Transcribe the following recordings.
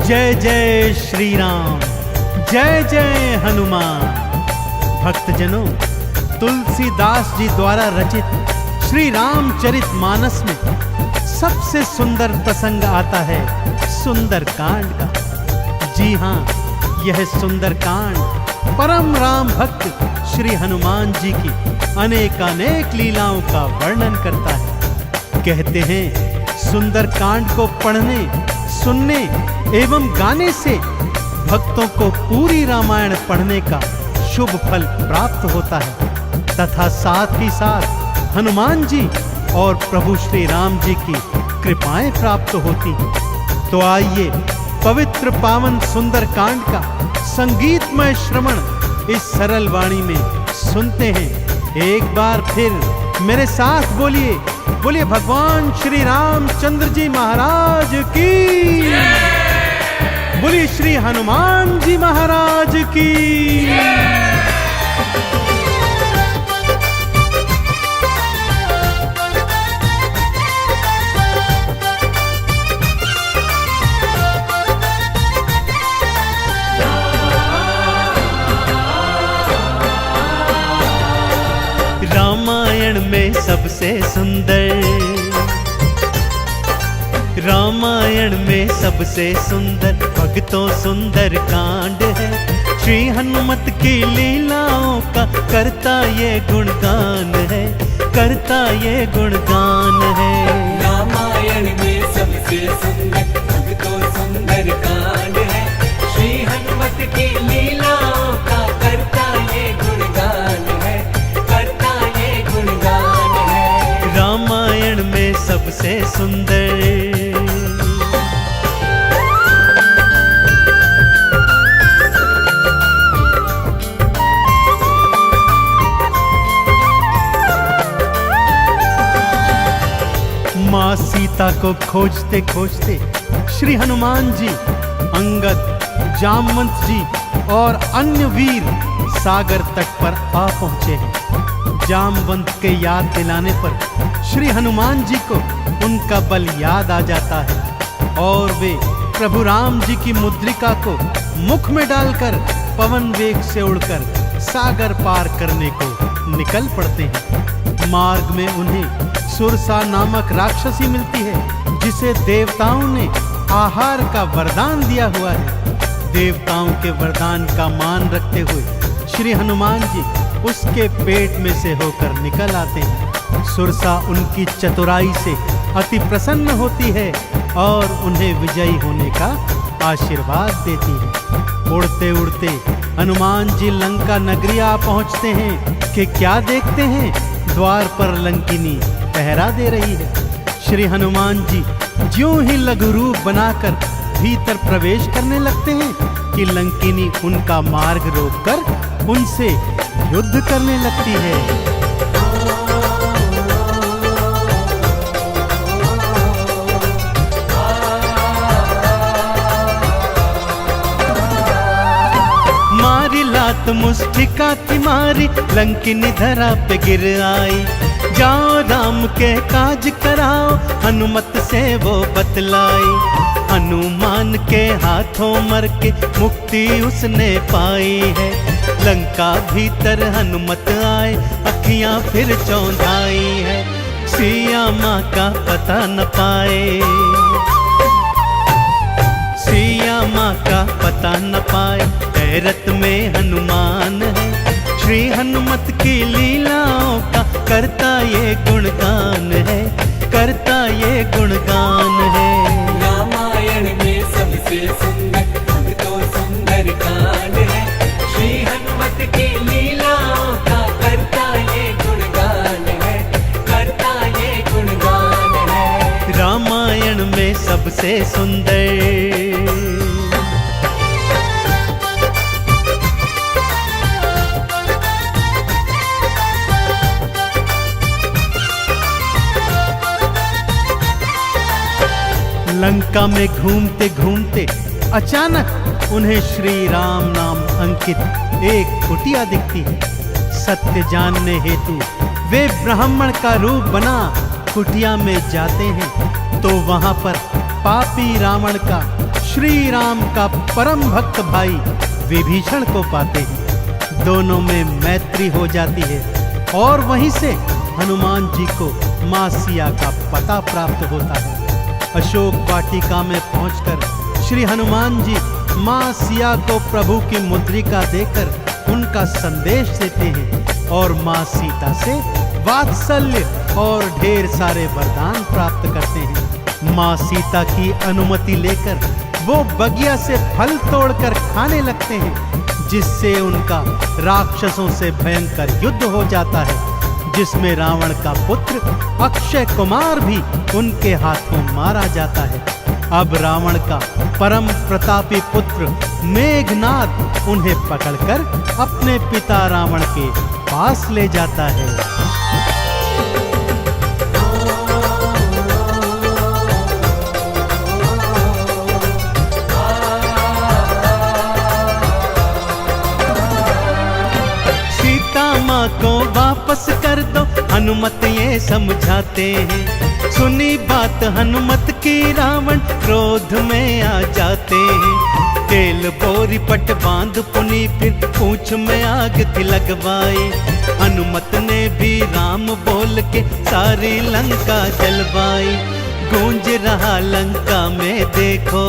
जय जय श्री राम, जय जय हनुमान। भक्तजनों, तुलसीदास जी द्वारा रचित श्री रामचरित मानस में सबसे सुंदर प्रसंग आता है सुंदरकांड का। जी हाँ, यह सुंदरकांड परम राम भक्त श्री हनुमान जी की अनेकानेक लीलाओं का वर्णन करता है। कहते हैं सुंदरकांड को पढ़ने, सुनने एवं गाने से भक्तों को पूरी रामायण पढ़ने का शुभ फल प्राप्त होता है तथा साथ ही साथ हनुमान जी और प्रभु श्री राम जी की कृपाएं प्राप्त होती हैं। तो आइए पवित्र पावन सुंदरकांड का संगीतमय श्रवण इस सरल वाणी में सुनते हैं। एक बार फिर मेरे साथ बोलिए, बोलिए भगवान श्री रामचंद्र जी महाराज की, बोलिए श्री हनुमान जी महाराज की। रामायण में सबसे सुंदर, रामायण में सबसे सुंदर भक्तों सुंदर कांड है। श्री हनुमत की लीलाओं का करता ये गुणगान है, करता ये गुणगान है। रामायण में सबसे सुंदर भक्तों सुंदर कांड है। श्री हनुमत की लीलाओं का करता ये गुणगान है, करता ये गुणगान है। रामायण में सबसे सुंदर। माँ सीता को खोजते खोजते श्री हनुमान जी, अंगद, जामवंत जी और अन्य वीर सागर तट पर आ पहुंचे हैं। जामवंत के याद दिलाने पर श्री हनुमान जी को उनका बल याद आ जाता है और वे प्रभु राम जी की मुद्रिका को मुख में डालकर पवन वेग से उड़कर सागर पार करने को निकल पड़ते हैं। मार्ग में उन्हें सुरसा नामक राक्षसी मिलती है, जिसे देवताओं ने आहार का वरदान दिया हुआ है। देवताओं के वरदान का मान रखते हुए श्री हनुमान जी उसके पेट में से होकर निकल आते हैं। सुरसा उनकी चतुराई से अति प्रसन्न होती है और उन्हें विजयी होने का आशीर्वाद देती है। उड़ते उड़ते हनुमान जी लंका नगरी आ पहुंचते हैं कि क्या देखते हैं, द्वार पर लंकिनी पहरा दे रही है। श्री हनुमान जी ज्यों ही लघु रूप बनाकर भीतर प्रवेश करने लगते हैं कि लंकिनी उनका मार्ग रोककर उनसे युद्ध करने लगती है। मारी लात मुष्टिका थी मारी, लंकिनी धरा पे गिर आई। जाओ राम के काज कराओ, हनुमत से वो बतलाई। हनुमान के हाथों मर के मुक्ति उसने पाई है। लंका भीतर हनुमत आए, अखियां फिर चौंधाई है। सिया माँ का पता न पाए, सिया माँ का पता न पाए। हैरत में हनुमान है, श्री हनुमत की लीलाओं का करता ये गुणगान है, करता ये गुणगान है। रामायण में सबसे सुंदर भक्तों सुंदर कांड है। श्री हनुमत की लीलाओं का करता ये गुणगान है, करता ये गुणगान है। रामायण में सबसे सुंदर। लंका में घूमते घूमते अचानक उन्हें श्री राम नाम अंकित एक कुटिया दिखती है। सत्य जानने हेतु वे ब्राह्मण का रूप बना कुटिया में जाते हैं तो वहां पर पापी रावण का श्री राम का परम भक्त भाई विभीषण को पाते हैं। दोनों में मैत्री हो जाती है और वहीं से हनुमान जी को मां सिया का पता प्राप्त होता है। अशोक वाटिका में पहुंचकर श्री हनुमान जी मां सिया को प्रभु की मुद्रिका देकर उनका संदेश देते हैं और मां सीता से वात्सल्य और ढेर सारे वरदान प्राप्त करते हैं। मां सीता की अनुमति लेकर वो बगिया से फल तोड़कर खाने लगते हैं, जिससे उनका राक्षसों से भयंकर युद्ध हो जाता है, जिसमें रावण का पुत्र अक्षय कुमार भी उनके हाथों मारा जाता है। अब रावण का परम प्रतापी पुत्र मेघनाद उन्हें पकड़कर अपने पिता रावण के पास ले जाता है। माँ को वापस कर दो, हनुमत ये समझाते हैं। सुनी बात हनुमत की रावण क्रोध में आ जाते हैं। तेल बोरी पट बांध पुनी फिर पूंछ में आग थी लगवाई। हनुमत ने भी राम बोल के सारी लंका जलवाई। गूंज रहा लंका में देखो,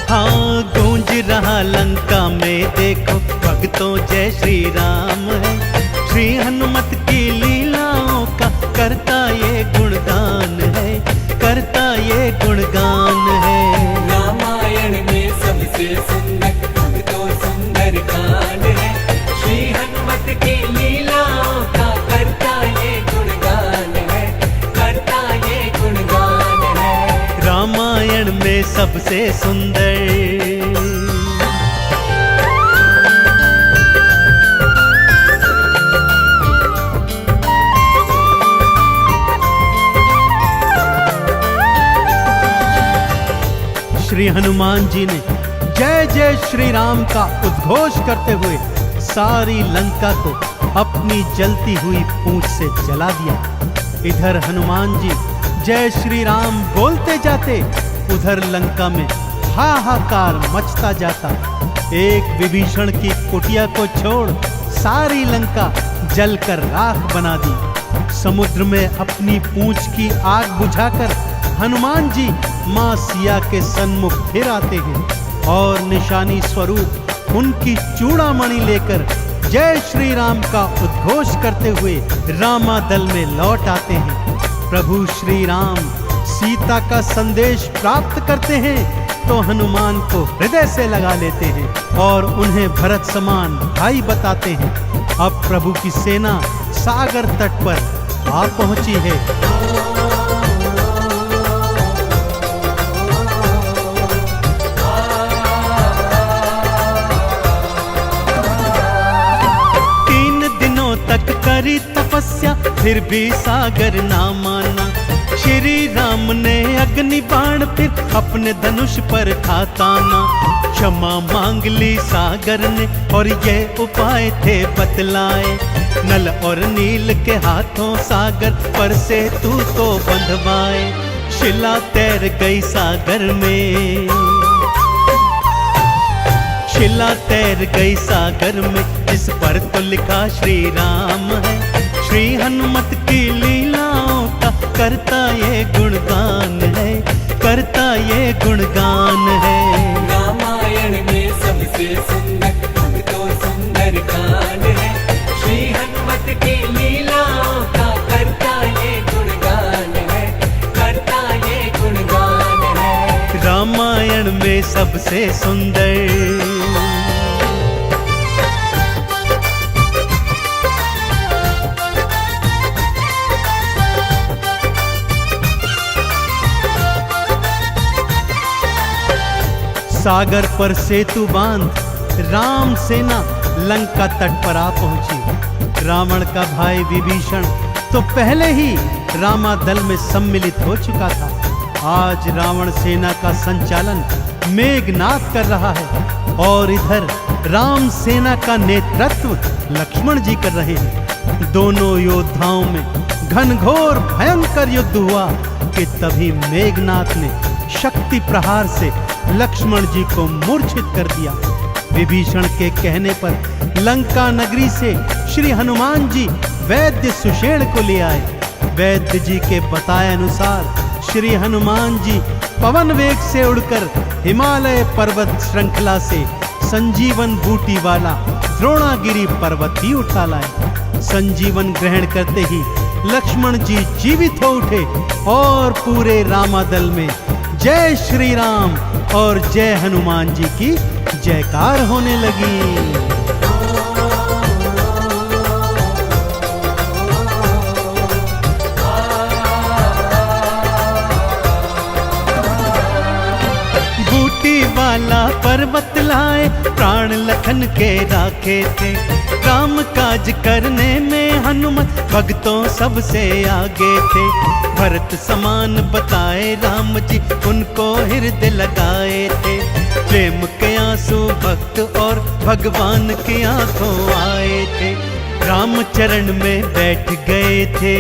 हाँ गूंज रहा लंका में देखो, भक्तों जय श्री राम है। श्री हनुमत की लीलाओं का करता ये गुणगान है, करता ये गुणगान है। रामायण में सबसे सुंदर तो सुंदर कांड है। श्री हनुमत की लीलाओं का करता ये गुणगान है, करता ये गुणगान है। रामायण में सबसे सुंदर श्री हनुमान जी ने जय जय श्री राम का उद्घोष करते हुए सारी लंका को अपनी जलती हुई पूंछ से जला दिया। इधर हनुमान जी जय श्री राम बोलते जाते, उधर लंका में हाहाकार मचता जाता। एक विभीषण की कुटिया को छोड़ सारी लंका जलकर राख बना दी। समुद्र में अपनी पूंछ की आग बुझाकर हनुमान जी मां सिया के सन्मुख फिर आते हैं और निशानी स्वरूप उनकी चूड़ामणि लेकर जय श्री राम का उद्घोष करते हुए रामादल में लौट आते हैं। प्रभु श्री राम सीता का संदेश प्राप्त करते हैं तो हनुमान को हृदय से लगा लेते हैं और उन्हें भरत समान भाई बताते हैं। अब प्रभु की सेना सागर तट पर आ पहुंची है। करी तपस्या फिर भी सागर ना माना। श्री राम ने अग्नि बाण फिर अपने धनुष पर था ताना। क्षमा मांग ली सागर ने और ये उपाय थे बतलाए। नल और नील के हाथों सागर पर से तू तो बंधवाए। शिला तैर गई सागर में, शिला तैर गई सागर में, जिस पर तो लिखा श्री राम है। श्री हनुमत की लीलाओं का करता ये गुणगान है, करता ये गुणगान है। रामायण में सबसे सुंदर तो सुंदर कांड है। श्री हनुमत की लीलाओं का करता ये गुणगान है, करता ये गुणगान है। रामायण में सबसे सुंदर सागर पर सेतु बांध राम सेना लंका तट पर आ पहुंची। रावण का भाई विभीषण तो पहले ही रामादल में सम्मिलित हो चुका था। आज रावण सेना का संचालन मेघनाद कर रहा है और इधर राम सेना का नेतृत्व लक्ष्मण जी कर रहे हैं। दोनों योद्धाओं में घनघोर भयंकर युद्ध हुआ कि तभी मेघनाद ने शक्ति प्रहार से लक्ष्मण जी को मूर्छित कर दिया। विभीषण के कहने पर लंका नगरी से श्री हनुमान जी वैद्य सुषेण को ले आए। वैद्य जी के बताए अनुसार श्री हनुमान जी पवन वेग से उड़कर हिमालय पर्वत श्रृंखला से संजीवन बूटी वाला द्रोणागिरी पर्वत ही उठा लाए। संजीवन ग्रहण करते ही लक्ष्मण जी जीवित हो उठे और पूरे रामादल में जय श्री राम और जय हनुमान जी की जयकार होने लगी। वाला पर्वत लाए प्राण लखन के राखे थे। काम काज करने में हनुमत भक्तों सबसे आगे थे। भरत समान बताए राम जी उनको हृदय लगाए थे। प्रेम के आंसू भक्त और भगवान की आंखों आए थे। राम चरण में बैठ गए थे।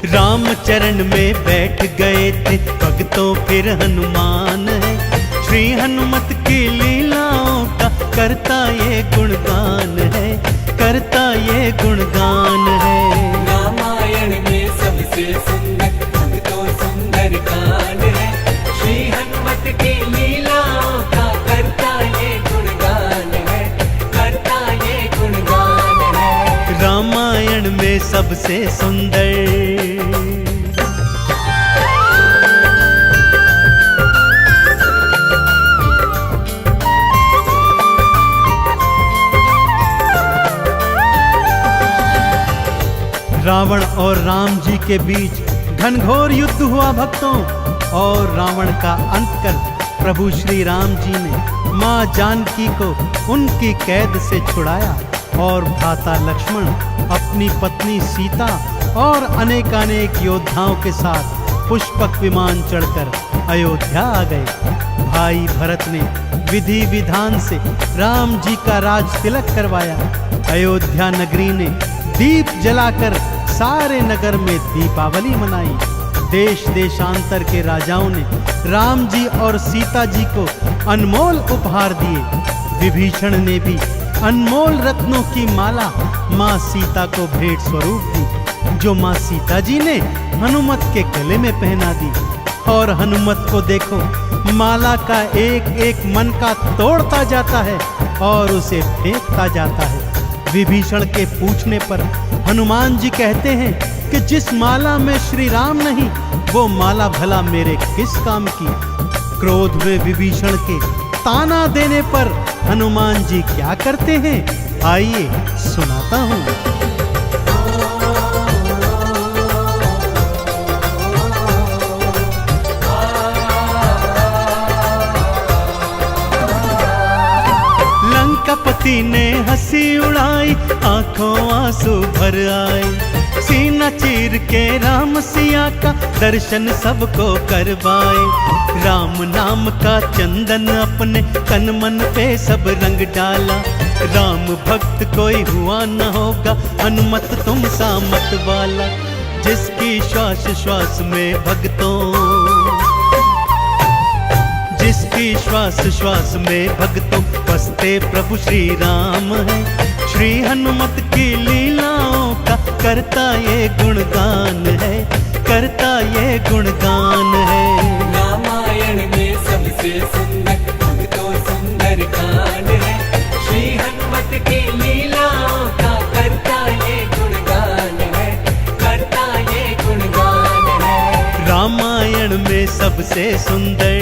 राम चरण में बैठ गए थे भक्तों फिर हनुमान है। श्री हनुमत की लीलाओं का करता ये गुणगान है, करता ये गुणगान है। रामायण में सबसे सुंदर भक्तों सुंदर कांड है। श्री हनुमत की लीलाओं का करता ये गुणगान है, करता ये गुणगान है। रामायण में सबसे सुंदर रावण और राम जी के बीच घनघोर युद्ध हुआ भक्तों। और रावण का अंत कर प्रभु श्री राम जी ने मां जानकी को उनकी कैद से छुड़ाया और भ्राता लक्ष्मण अपनी पत्नी सीता और अनेकानेक योद्धाओं के साथ पुष्पक विमान चढ़कर अयोध्या आ गए। भाई भरत ने विधि विधान से राम जी का राज तिलक करवाया। अयोध्या नगरी ने दीप जलाकर सारे नगर में दीपावली मनाई। देश देशांतर के राजाओं ने राम जी और सीता जी को अनमोल उपहार दिए। विभीषण ने भी अनमोल रत्नों की माला मां सीता को भेंट स्वरूप दी, जो मां सीता जी ने हनुमत के गले में पहना दी। और हनुमत को देखो, माला का एक एक मन का तोड़ता जाता है और उसे फेंकता जाता है। विभीषण के पूछने पर हनुमान जी कहते हैं कि जिस माला में श्री राम नहीं, वो माला भला मेरे किस काम की। क्रोध में विभीषण के ताना देने पर हनुमान जी क्या करते हैं, आइए सुनाता हूं। लंकापति ने हंसी उड़ाई, आंखों आंसू भर आए। सीना चीर के राम सिया का दर्शन सबको करवाए। राम नाम का चंदन अपने तन मन पे सब रंग डाला। राम भक्त कोई हुआ न होगा, हनुमत तुम सा मत वाला। जिसकी श्वास श्वास में भक्तों, जिसकी श्वास श्वास में भक्तों बसते प्रभु श्री राम है। श्री हनुमत की लीलाओं का करता ये गुणगान है, करता ये गुणगान है। रामायण में सबसे सुंदर भक्तों सुंदर कांड है। श्री हनुमत की लीलाओं का करता ये गुणगान है, करता ये गुणगान है। रामायण में सबसे सुंदर